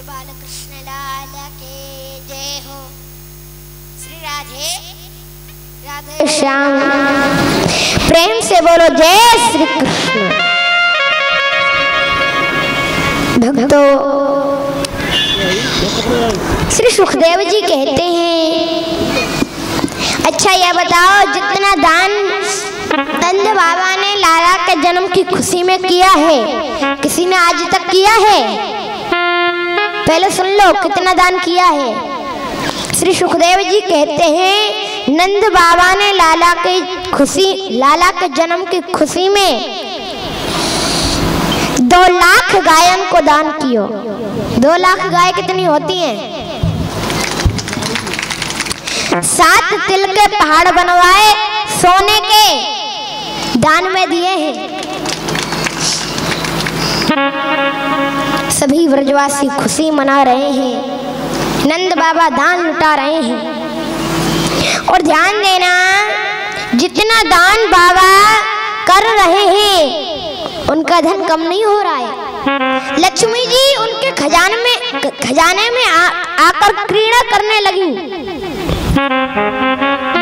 बालकृष्ण लाल के जय हो। श्री राधे राधे श्याम। प्रेम से बोलो जय श्री कृष्ण। भक्तों, श्री सुखदेव जी कहते हैं, अच्छा यह बताओ जितना दान नंद बाबा ने लाला के जन्म की खुशी में किया है, किसी ने आज तक किया है? पहले सुन लो कितना दान किया है। श्री सुखदेव जी कहते हैं, नंद बाबा ने लाला के जन्म की खुशी में 2 लाख गायन को दान कियो। 2 लाख गाय कितनी होती हैं? 7 तिल के पहाड़ बनवाए, सोने के दान में दिए हैं। सभी व्रजवासी खुशी मना रहे हैं, नंद बाबा दान लुटा रहे हैं। और ध्यान देना, जितना दान बाबा कर रहे हैं उनका धन कम नहीं हो रहा है। लक्ष्मी जी उनके खजाने में आकर क्रीड़ा करने लगी।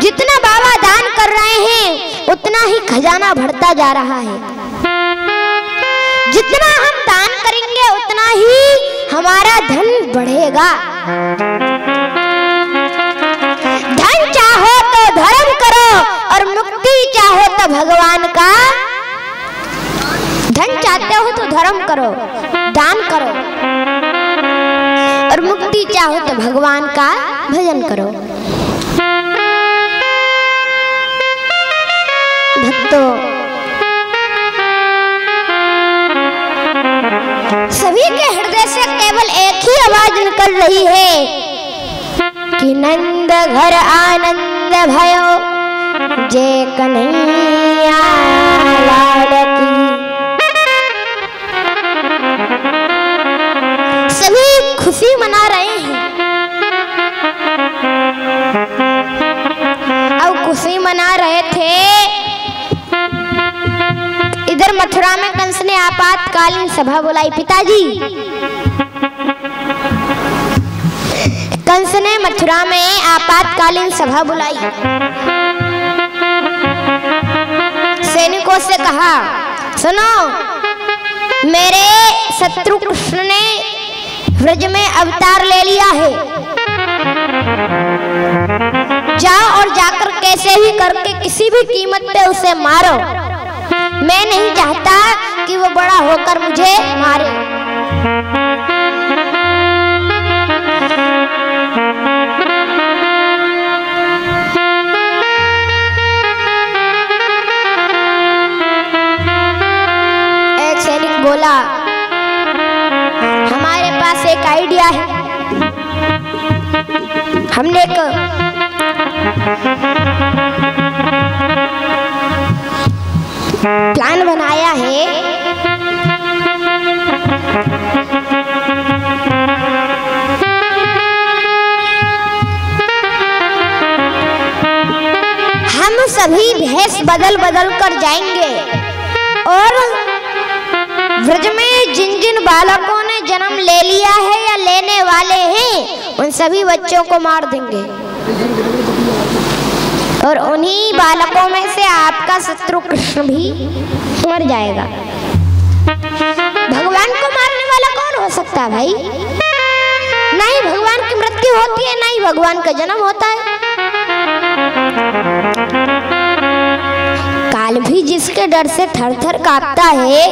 जितना बाबा दान कर रहे हैं उतना ही खजाना बढ़ता जा रहा है। जितना हम दान करेंगे उतना ही हमारा धन बढ़ेगा। धन चाहो तो धर्म करो और मुक्ति चाहो तो भगवान का। धन चाहते हो तो धर्म करो, दान करो, और मुक्ति चाहो तो भगवान का भजन करो। भक्तों, सभी के हृदय से केवल एक ही आवाज निकल रही है कि नंद घर आनंद भयो जय कन्हैया लाल की। सभी खुशी मना रहे हैं। अब खुशी मना रहे थे, इधर मथुरा में कंस ने आपातकालीन सभा बुलाई। पिताजी, कंस ने मथुरा में आपातकालीन सभा बुलाई। सैनिकों से कहा, सुनो, मेरे शत्रु कृष्ण ने व्रज में अवतार ले लिया है। जाओ और जाकर कैसे भी करके किसी भी कीमत पे उसे मारो। मैं नहीं चाहता कि वो बड़ा होकर मुझे मारे। एक सैनिक बोला, हमारे पास एक आइडिया है। हमने एक प्लान बनाया है। हम सभी भेष बदल बदल कर जाएंगे और व्रज में जिन जिन बालकों ने जन्म ले लिया है या लेने वाले हैं उन सभी बच्चों को मार देंगे, और उन्हीं बालकों में से आपका शत्रु कृष्ण भी मर जाएगा। भगवान को मारने वाला कौन हो सकता है भाई? ना ही भगवान की मृत्यु होती है, ना ही भगवान का जन्म होता है। काल भी जिसके डर से थर थर कांपता है,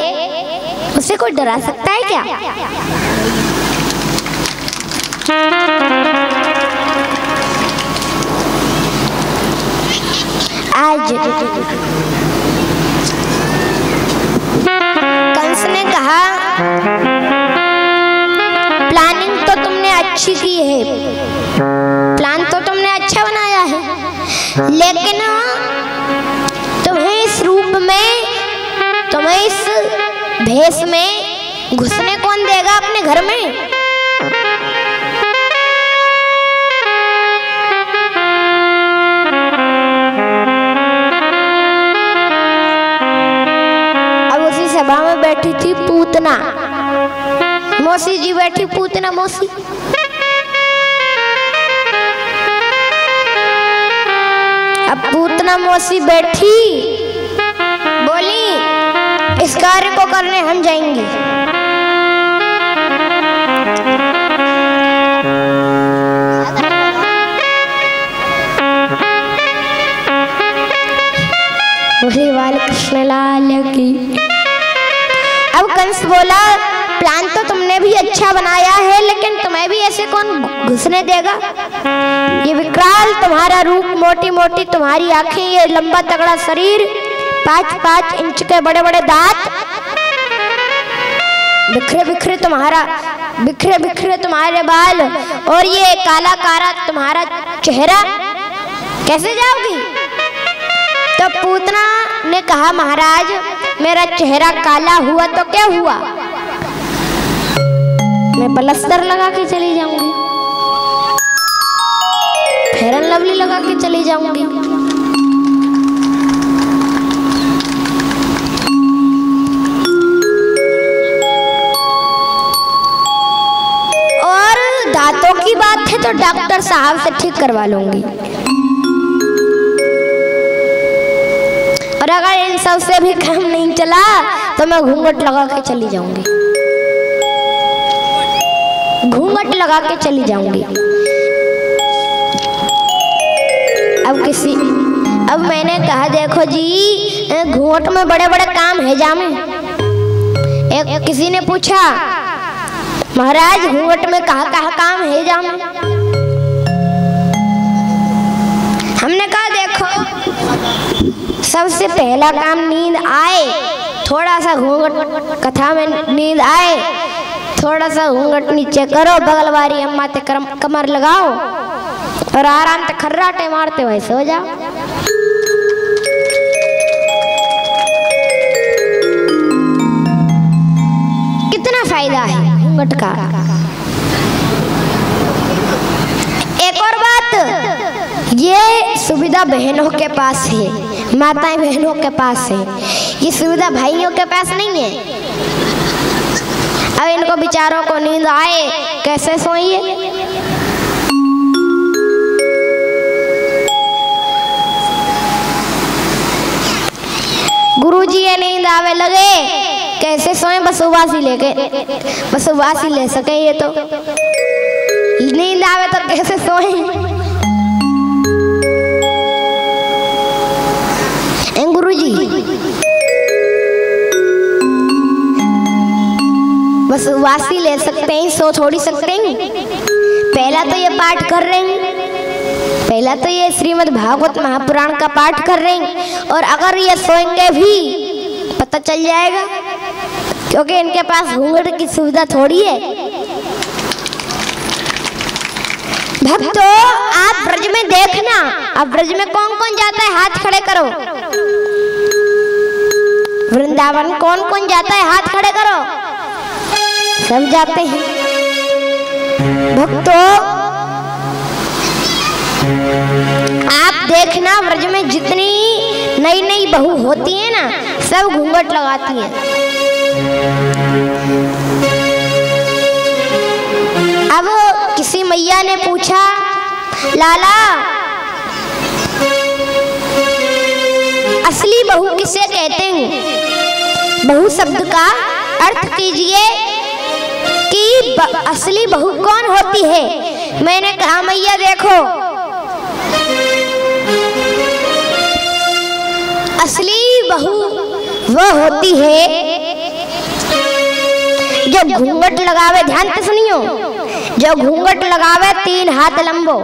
उसे कोई डरा सकता है क्या? आज कंस ने कहा, प्लानिंग तो तुमने अच्छी की है, प्लान तो तुमने अच्छा बनाया है, लेकिन तुम्हें इस रूप में, तुम्हें इस भेष में घुसने कौन देगा अपने घर में? सभा में बैठी थी पूतना, मौसी जी बैठी, पूतना मौसी। अब पूतना मौसी बैठी, बोली इस कार्य को करने हम जाएंगे। बोले बाल कृष्ण लाल की। अब कंस बोला प्लान तो तुमने भी अच्छा बनाया है, लेकिन तुम्हें भी ऐसे कौन घुसने देगा? ये विकराल तुम्हारा रूप, मोटी मोटी तुम्हारी आंखें, ये लंबा तगड़ा शरीर, 5-5 इंच के बड़े बड़े दांत, बिखरे बिखरे तुम्हारे बाल, और ये काला काला तुम्हारा चेहरा, कैसे जाओगी? तो पूतना ने कहा महाराज मेरा चेहरा काला हुआ तो क्या हुआ, मैं प्लास्टर लगा के चली जाऊंगी, फेयर एंड लवली लगा के चली जाऊंगी। और दांतों की बात है तो डॉक्टर साहब से ठीक करवा लूंगी, और अगर इन सब से भी काम नहीं चला तो मैं घूंघट लगा के चली जाऊंगी, घूंघट लगा के चली जाऊंगी। अब मैंने कहा देखो जी घूंघट में बड़े बड़े काम है जामे। किसी ने पूछा महाराज घूंघट में कहाँ कहाँ काम है जामे? हमने कहा देखो सबसे पहला काम नींद आए, थोड़ा सा घूंघट, कथा में नींद आए थोड़ा सा घूंघट नीचे करो, बगल वाली अम्मा ते कमर लगाओ और आराम से खर्राटे मारते हुए सो जाओ। कितना फायदा है घूंघट का। एक और बात, ये सुविधा बहनों के पास है, माताएं बहनों के पास है, ये सुविधा भाइयों के पास नहीं है। अब इनको बेचारों को नींद आए कैसे सोइए? गुरुजी ये नींद आवे लगे कैसे सोए? बस उबासी ले सके, ये तो नींद आवे तो कैसे सोए? गुरुजी बस वासी ले सकते हैं, सो थोड़ी सकते हैं। पहला तो ये पाठ कर रहे हैं, पहला तो ये श्रीमद् भागवत महापुराण का पाठ कर रहे हैं, और अगर ये सोएंगे भी पता चल जाएगा, क्योंकि इनके पास घूंघट की सुविधा थोड़ी है। भक्तों आप ब्रज में देखना, अब ब्रज में कौन कौन जाता है हाथ खड़े करो। वृंदावन कौन कौन जाता है हाथ खड़े करो। सब जाते हैं। भक्तों आप देखना ब्रज में जितनी नई नई बहू होती है ना, सब घूंघट लगाती हैं। अब किसी मैया ने पूछा लाला असली बहू किसे कहते हैं? बहू शब्द का अर्थ कीजिए कि असली बहू कौन होती है? मैंने कहा मैया देखो असली बहू वो होती है जो घूंघट लगावे, ध्यान से सुनियो, जो घूंघट लगावे 3 हाथ लंबो,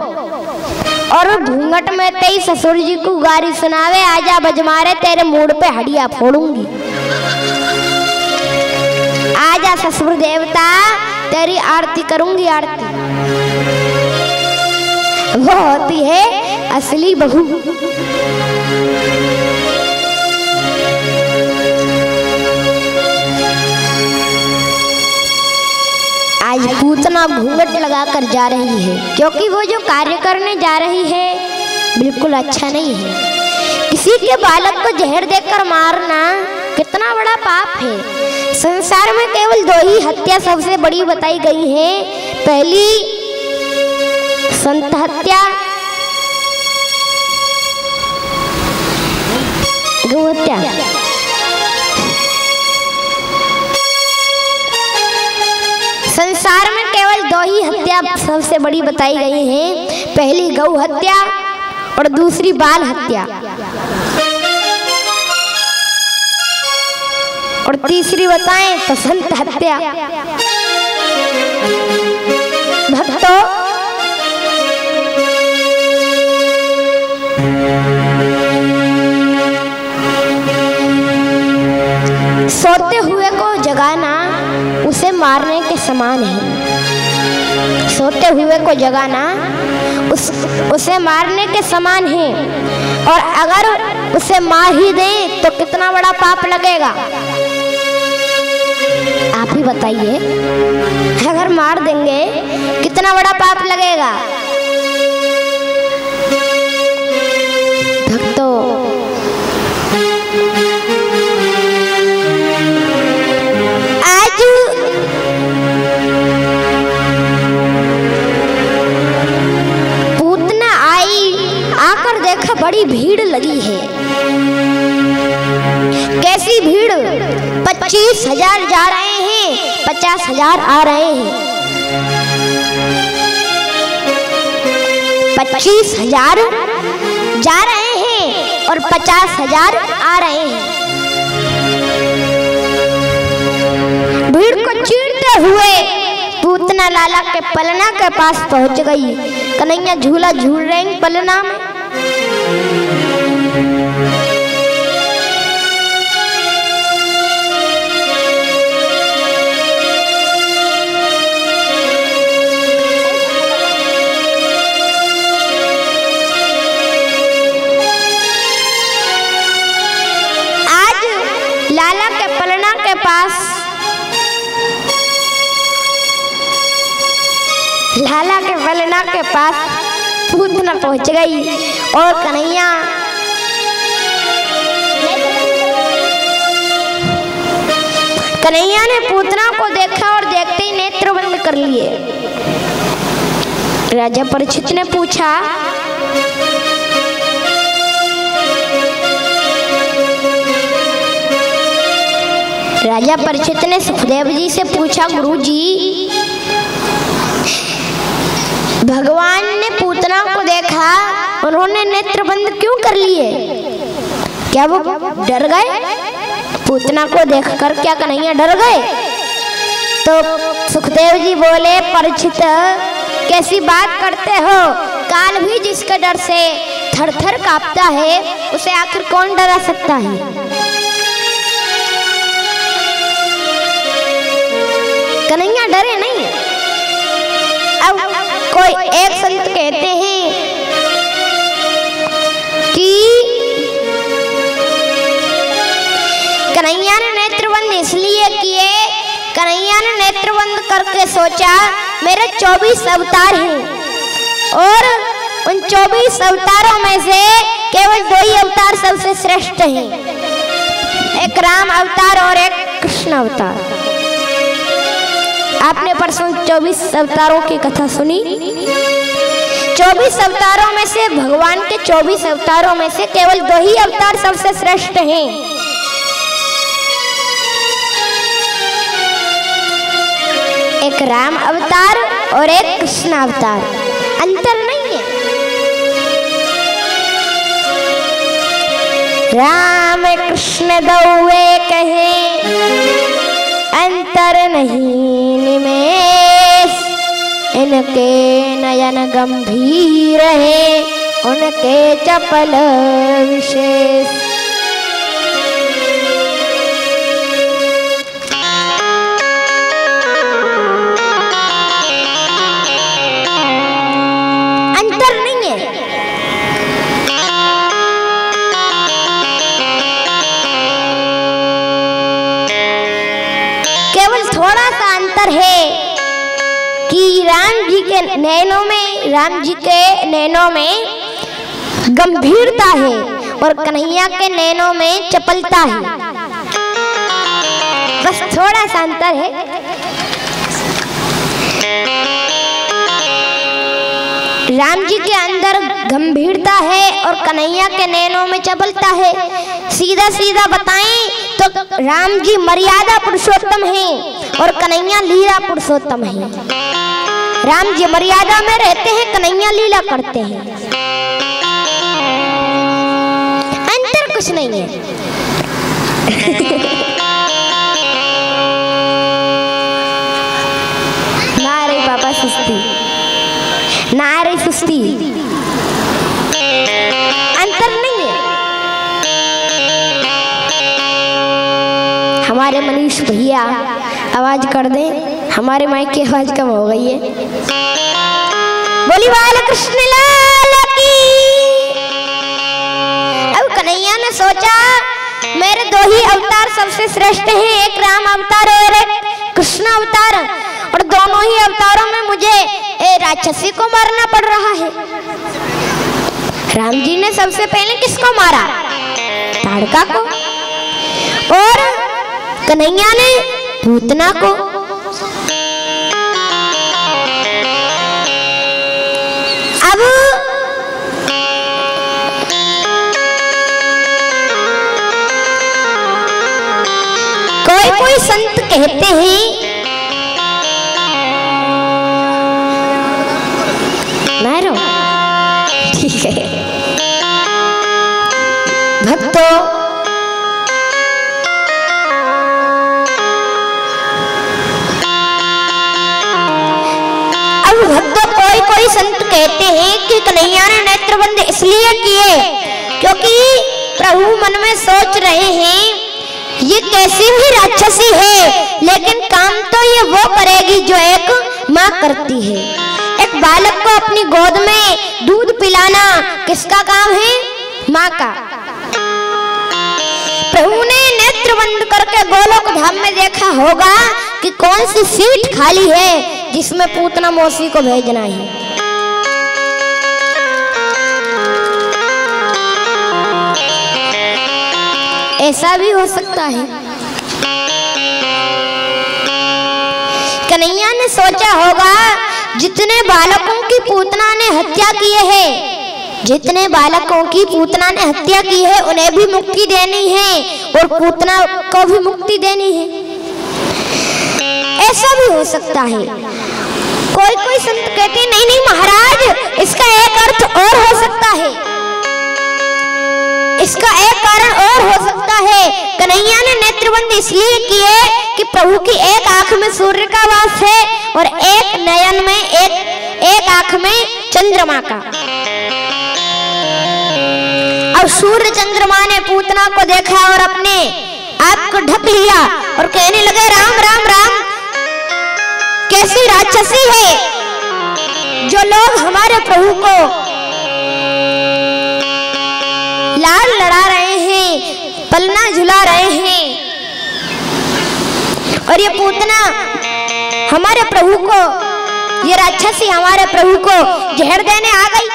और घूंघट में तेई ससुर जी को गारी सुनावे, आजा बजमारे तेरे मूड पे हड्डियां फोड़ूंगी, आजा ससुर देवता तेरी आरती करूंगी आरती। वो होती है असली बहू। आज पूतना घूंघट लगाकर जा रही है, क्योंकि वो जो कार्य करने जा रही है बिल्कुल अच्छा नहीं है। किसी के बालक को जहर देकर मारना कितना बड़ा पाप है। संसार में केवल दो ही हत्या सबसे बड़ी बताई गई है। पहली संत हत्या, गौ हत्या। संसार में केवल दो ही हत्या सबसे बड़ी बताई गई है। पहली गौ हत्या और दूसरी बाल हत्या, और तीसरी बताएं तो संत हत्या। भक्तों, सोते हुए को जगाना उसे मारने के समान है। सोते हुए को जगाना उसे मारने के समान है। और अगर उसे मार ही दे तो कितना बड़ा पाप लगेगा, आप ही बताइए। अगर मार देंगे कितना बड़ा पाप लगेगा। भक्तों, आज पूतना आई, आकर देखा बड़ी भीड़ लगी है। कैसी भीड़? 25,000 जा रहे हैं, 50,000 आ रहे हैं। 25,000 जा रहे हैं और 50,000 आ रहे हैं। भीड़ को चीरते हुए पूतना लाला के पलना के पास पहुंच गई। कन्हैया झूला झूल रहे हैं पलना में। लाला के पलना के पास, लाला के पलना के पास पूतना पहुंच गई और कन्हैया ने पूतना को देखा और देखते ही नेत्र बंद कर लिए। राजा परीक्षित ने पूछा, राजा परीक्षित ने सुखदेव जी से पूछा, गुरुजी, भगवान ने पूतना को देखा, उन्होंने नेत्र बंद क्यों कर लिए? क्या वो डर गए? पूतना को देखकर क्या कन्हैया डर गए? तो सुखदेव जी बोले, परीक्षित कैसी बात करते हो? काल भी जिसके डर से थर थर कांपता है, उसे आखिर कौन डरा सकता है? कन्हैया डरे नहीं। अब कोई एक संत कहते हैं कि कन्हैया ने नेत्रबंद इसलिए किए, कन्हैया ने नेत्रबंद करके सोचा मेरे 24 अवतार हैं और उन 24 अवतारों में से केवल 2 ही अवतार सबसे श्रेष्ठ हैं, एक राम अवतार और एक कृष्ण अवतार। आपने परसों 24 अवतारों की कथा सुनी। 24 अवतारों में से, भगवान के 24 अवतारों में से केवल 2 ही अवतार सबसे श्रेष्ठ हैं। एक राम अवतार और एक कृष्ण अवतार, अंतर नहीं है। राम कृष्ण दौए कहे, अंतर नहीं निमेष, इनके नयन गंभीर है, उनके चपल विशेष। अंतर नहीं है। केवल थोड़ा सा अंतर है कि राम जी के नैनों में गंभीरता है और कन्हैया के नैनों में चपलता है। बस थोड़ा सा अंतर है। राम जी के अंदर गंभीरता है और कन्हैया के नैनों में चपलता है। सीधा सीधा बताएं तो राम जी मर्यादा पुरुषोत्तम हैं और कन्हैया लीला पुरुषोत्तम हैं। राम जी मर्यादा में रहते हैं, कन्हैया लीला करते हैं, अंतर कुछ नहीं है। नारे बाबा सुस्ती, नारे सुस्ती, अंतर नहीं है। हमारे मनीष भैया आवाज कर दें, हमारे माइक की आवाज कम हो गई है। बोली बाल कृष्ण लाल की। अब कन्हैया ने सोचा मेरे दो ही अवतार सबसे श्रेष्ठ हैं, एक राम अवतार और एक कृष्ण अवतार, और दोनों ही अवतारों में मुझे राक्षसी को मारना पड़ रहा है। राम जी ने सबसे पहले किसको मारा? ताड़का को, और कन्हैया ने पूतना को। अब कोई संत कहते हैं, नारो ठीक है भक्तों, अब भक्तों कोई संत कहते हैं कि कन्हैया ने नेत्रबंद इसलिए किए क्योंकि प्रभु मन में सोच रहे हैं ये कैसी भी राक्षसी है, लेकिन काम तो ये वो करेगी जो एक माँ करती है। एक बालक को अपनी गोद में दूध पिलाना किसका काम है? माँ का। प्रभु ने नेत्र बंद करके गोलोक धाम में देखा होगा कि कौन सी सीट खाली है जिसमें पूतना मौसी को भेजना है। ऐसा भी हो सकता है। कन्हैया ने सोचा होगा जितने बालकों की पूतना ने हत्या किए है, जितने बालकों की पूतना ने हत्या की है उन्हें भी मुक्ति देनी है और पूतना को भी मुक्ति देनी है। ऐसा भी हो सकता है। कोई संत कहते नहीं नहीं महाराज, इसका एक अर्थ और हो सकता है, इसका एक कारण और हो सकता है। कन्हैया ने नेत्रबंद इसलिए किए कि प्रभु की एक आंख में सूर्य का वास है और एक नयन में एक आंख में चंद्रमा का। अब सूर्य चंद्रमा ने पूतना को देखा और अपने आप को ढक लिया और कहने लगे राम राम राम, कैसी राक्षसी है जो लोग हमारे प्रभु को लाल लड़ा रहे हैं, पलना झुला रहे हैं, और ये पूतना हमारे प्रभु को, ये राक्षसी हमारे प्रभु को जहर देने आ गई।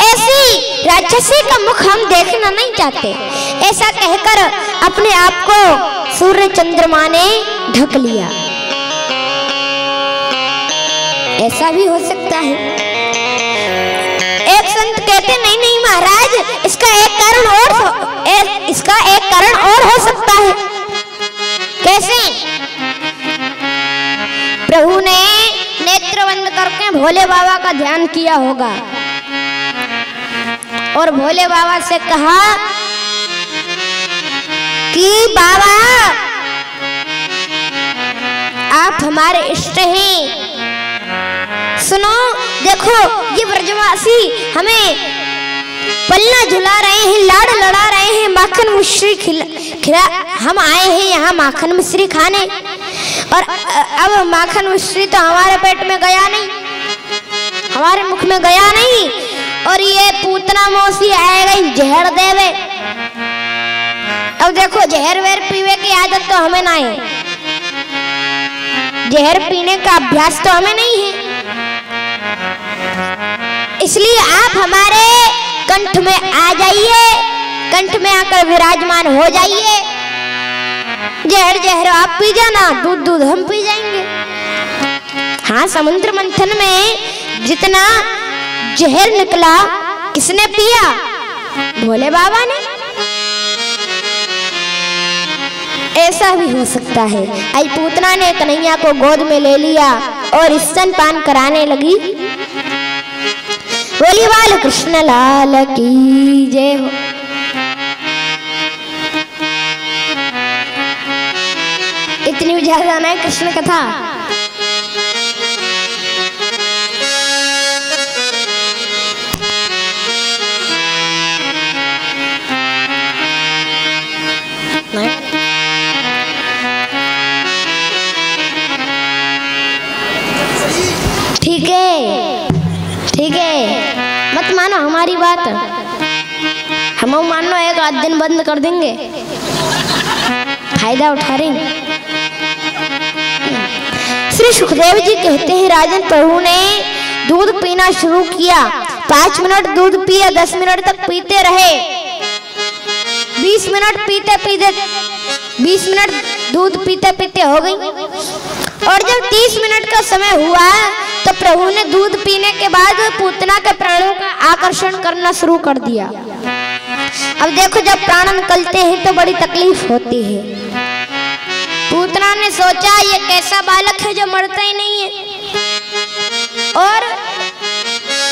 ऐसी राक्षसी का मुख हम देखना नहीं चाहते। ऐसा कहकर अपने आप को सूर्य चंद्रमा ने ढक लिया। ऐसा भी हो सकता है। एक संत कहते नहीं नहीं महाराज, इसका एक कारण और हो सकता है। कैसे? प्रभु ने नेत्र बंद करके भोले बाबा का ध्यान किया होगा और भोले बाबा से कहा कि बाबा आप हमारे इष्ट हैं, सुनो देखो ये ब्रजवासी हमें पलना झुला रहे हैं, लाड़ लड़ा रहे हैं, माखन मिश्री खिला हम आए हैं यहाँ माखन मिश्री खाने, और अब माखन मिश्री तो हमारे पेट में गया नहीं, हमारे मुख में गया नहीं, और ये पूतना मौसी आएगा जहर देवे। अब देखो जहर वेर पीवे की आदत तो हमें ना है, जहर पीने का अभ्यास तो हमें नहीं है, इसलिए आप हमारे कंठ में आ जाइए कंठ में आकर विराजमान हो जाइए। जहर जहर आप पी जाना, दूध दूध हम पी जाएंगे। हाँ, समुद्र मंथन में जितना जहर निकला किसने पिया? भोले बाबा ने। ऐसा भी हो सकता है। आई पूतना ने कन्हैया को गोद में ले लिया और स्तनपान कराने लगी। बोली बाल कृष्ण लाल की जय हो। इतनी ज्यादा ना कृष्ण कथा। ठीक है, ठीक है, मत मानो हमारी बात। हम मान लो एक आध दिन बंद कर देंगे, फायदा उठा रहे हैं। श्री सुखदेव जी कहते हैं राजन प्रभु ने दूध पीना शुरू किया। 5 मिनट दूध पिया, 10 मिनट तक पीते रहे। 20 मिनट पीते पीते 20 मिनट दूध पीते पीते हो गई। और जब 30 मिनट का समय हुआ तो प्रभु ने दूध पीने के बाद पूतना के प्राणों का आकर्षण करना शुरू कर दिया। अब देखो, जब प्राण निकलते हैं तो बड़ी तकलीफ होती है। पूतना ने सोचा ये कैसा बालक है जो मरता ही नहीं है, और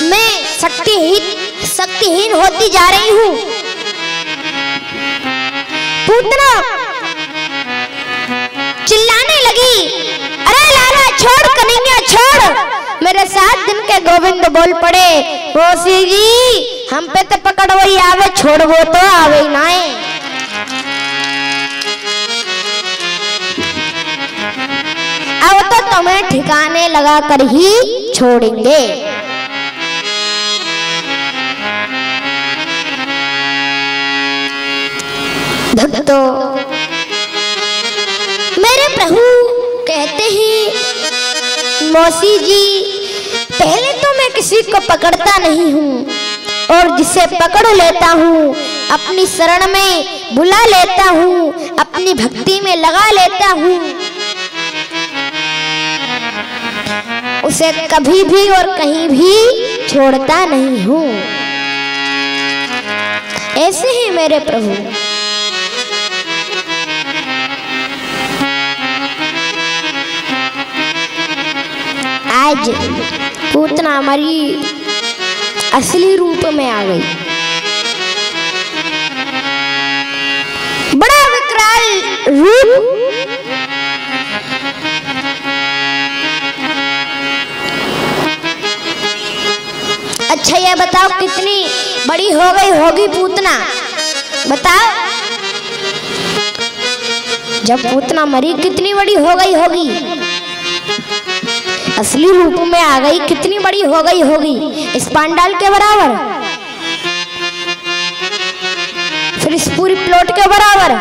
मैं शक्तिहीन होती जा रही हूँ। पूतना चिल्लाने लगी, अरे लाला छोड़, कन्हैया छोड़। मेरे 7 दिन के गोविंद बोल पड़े, मौसी जी हम पे तो पकड़ वही आवे, छोड़ वो तो आवे ना। अब तो तुम्हें ठिकाने लगा कर ही छोड़ेंगे। भक्तों, मेरे प्रभु कहते हैं मौसी जी पहले तो मैं किसी को पकड़ता नहीं हूँ, और जिसे पकड़ लेता हूँ अपनी शरण में बुला लेता हूँ, अपनी भक्ति में लगा लेता हूँ, उसे कभी भी और कहीं भी छोड़ता नहीं हूँ। ऐसे ही मेरे प्रभु। आज पूतना हमारी असली रूप में आ गई। बड़ा विकराल रूप। अच्छा ये बताओ कितनी बड़ी हो गई होगी पूतना? बताओ, जब पूतना मरी कितनी बड़ी हो गई होगी? असली रूप में आ गई, कितनी बड़ी हो गई होगी? इस पांडाल के बराबर, फिर इस पूरी प्लॉट के बराबर,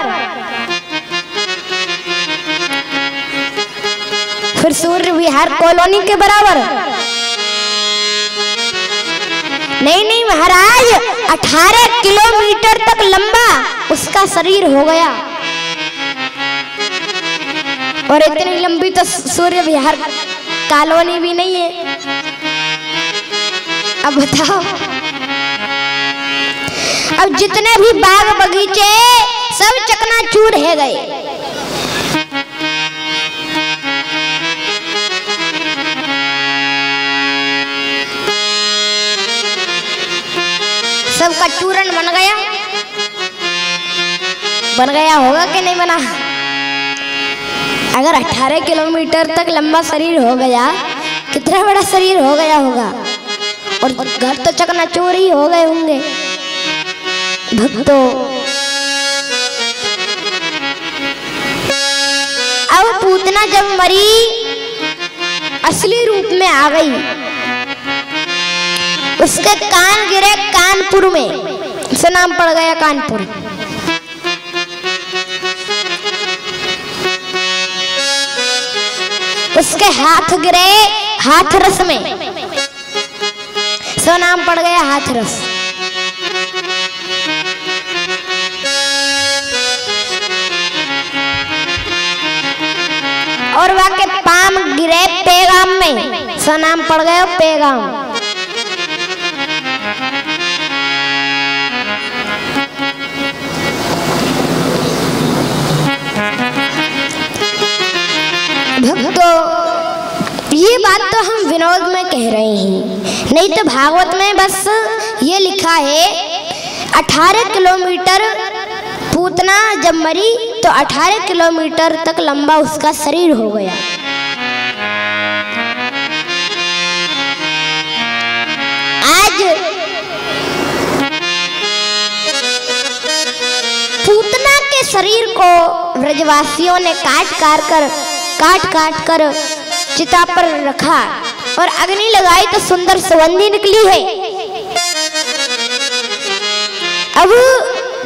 फिर सूर्य विहार कॉलोनी के बराबर। नहीं नहीं महाराज, 18 किलोमीटर तक लंबा उसका शरीर हो गया, और इतनी लंबी तो सूर्य विहार कॉलोनी भी नहीं है। अब बताओ, अब जितने भी बाग बगीचे सब चकनाचूर है गए। सबका चूरन बन गया। बन गया होगा कि नहीं बना? अगर 18 किलोमीटर तक लंबा शरीर हो गया, कितना बड़ा शरीर हो गया होगा, और घर तो चकनाचूर ही हो गए होंगे। भक्तों, अब पूतना जब मरी असली रूप में आ गई, उसके कान गिरे कानपुर में, उसका नाम पड़ गया कानपुर। उसके हाथ गिरे हाथरस में, सो नाम पड़ गया हाथरस। और वहाँ के पाम गिरे पेगाम में, सा नाम पड़ गया पेगाम। भक्तों, ये बात तो हम विनोद में कह रहे हैं, नहीं तो भागवत में बस ये लिखा है 18 किलोमीटर पूतना जब मरी तो 18 किलोमीटर तक लंबा उसका शरीर हो गया। आज पूतना के शरीर को ब्रजवासियों ने काट काट कर चिता पर रखा और अग्नि लगाई तो सुंदर सुगंधी निकली है। अब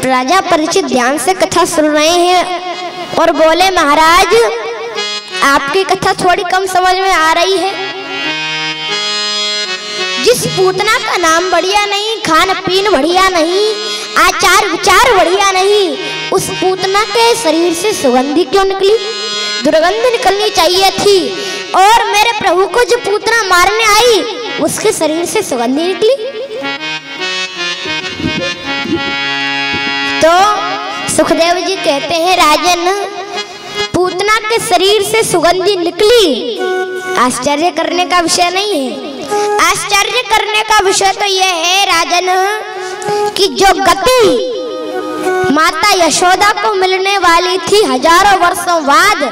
राजा परीक्षित ध्यान से कथा सुन रहे हैं और बोले, महाराज आपकी कथा थोड़ी कम समझ में आ रही है। जिस पूतना का नाम बढ़िया नहीं, खान पीन बढ़िया नहीं, आचार विचार बढ़िया नहीं, उस पूतना के शरीर से सुगंधी क्यों निकली? दुर्गंध निकलनी चाहिए थी। और मेरे प्रभु को जो पूतना मारने आई उसके शरीर से सुगंधी निकली। तो सुखदेव जी कहते हैं, राजन पूतना के शरीर से सुगंधी निकली, आश्चर्य करने का विषय नहीं है। आश्चर्य करने का विषय तो यह है राजन कि जो गति माता यशोदा को मिलने वाली थी हजारों वर्षों बाद,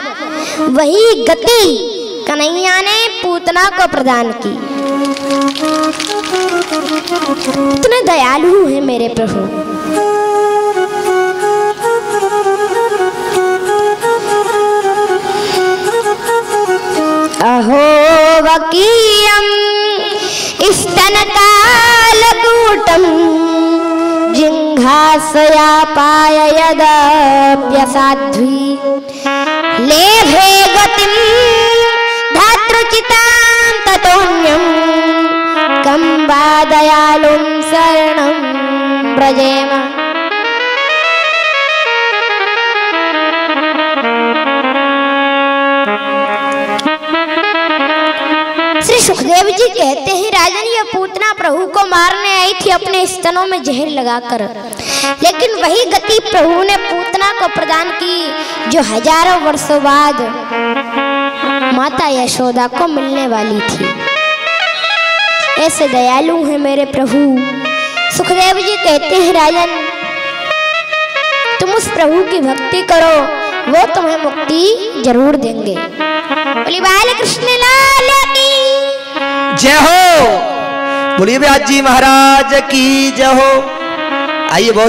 वही गति कन्हैया ने पूतना को प्रदान की। इतने दयालु है मेरे प्रभु। अहो वकीयम स्तनकालकूटम जिंघासया पाय यदप्यसाध्वी लेभे गतिम धातृचितां ततोऽन्यं कं वा दयालुं शरणं व्रजेम। श्री सुखदेव जी कहते हैं, राजन ये पूतना प्रभु को मारने आई थी अपने स्तनों में जहर लगाकर, लेकिन वही गति प्रभु ने पूतना को प्रदान की जो हजारों वर्षों बाद माता यशोदा को मिलने वाली थी। ऐसे दयालु हैं मेरे प्रभु। सुखदेव जी कहते हैं, राजन तुम उस प्रभु की भक्ति करो, वो तुम्हें मुक्ति जरूर देंगे। बोली बाल कृष्ण लाल की जय हो। बोलिए व्यास जी महाराज की जय हो। आइए बहुत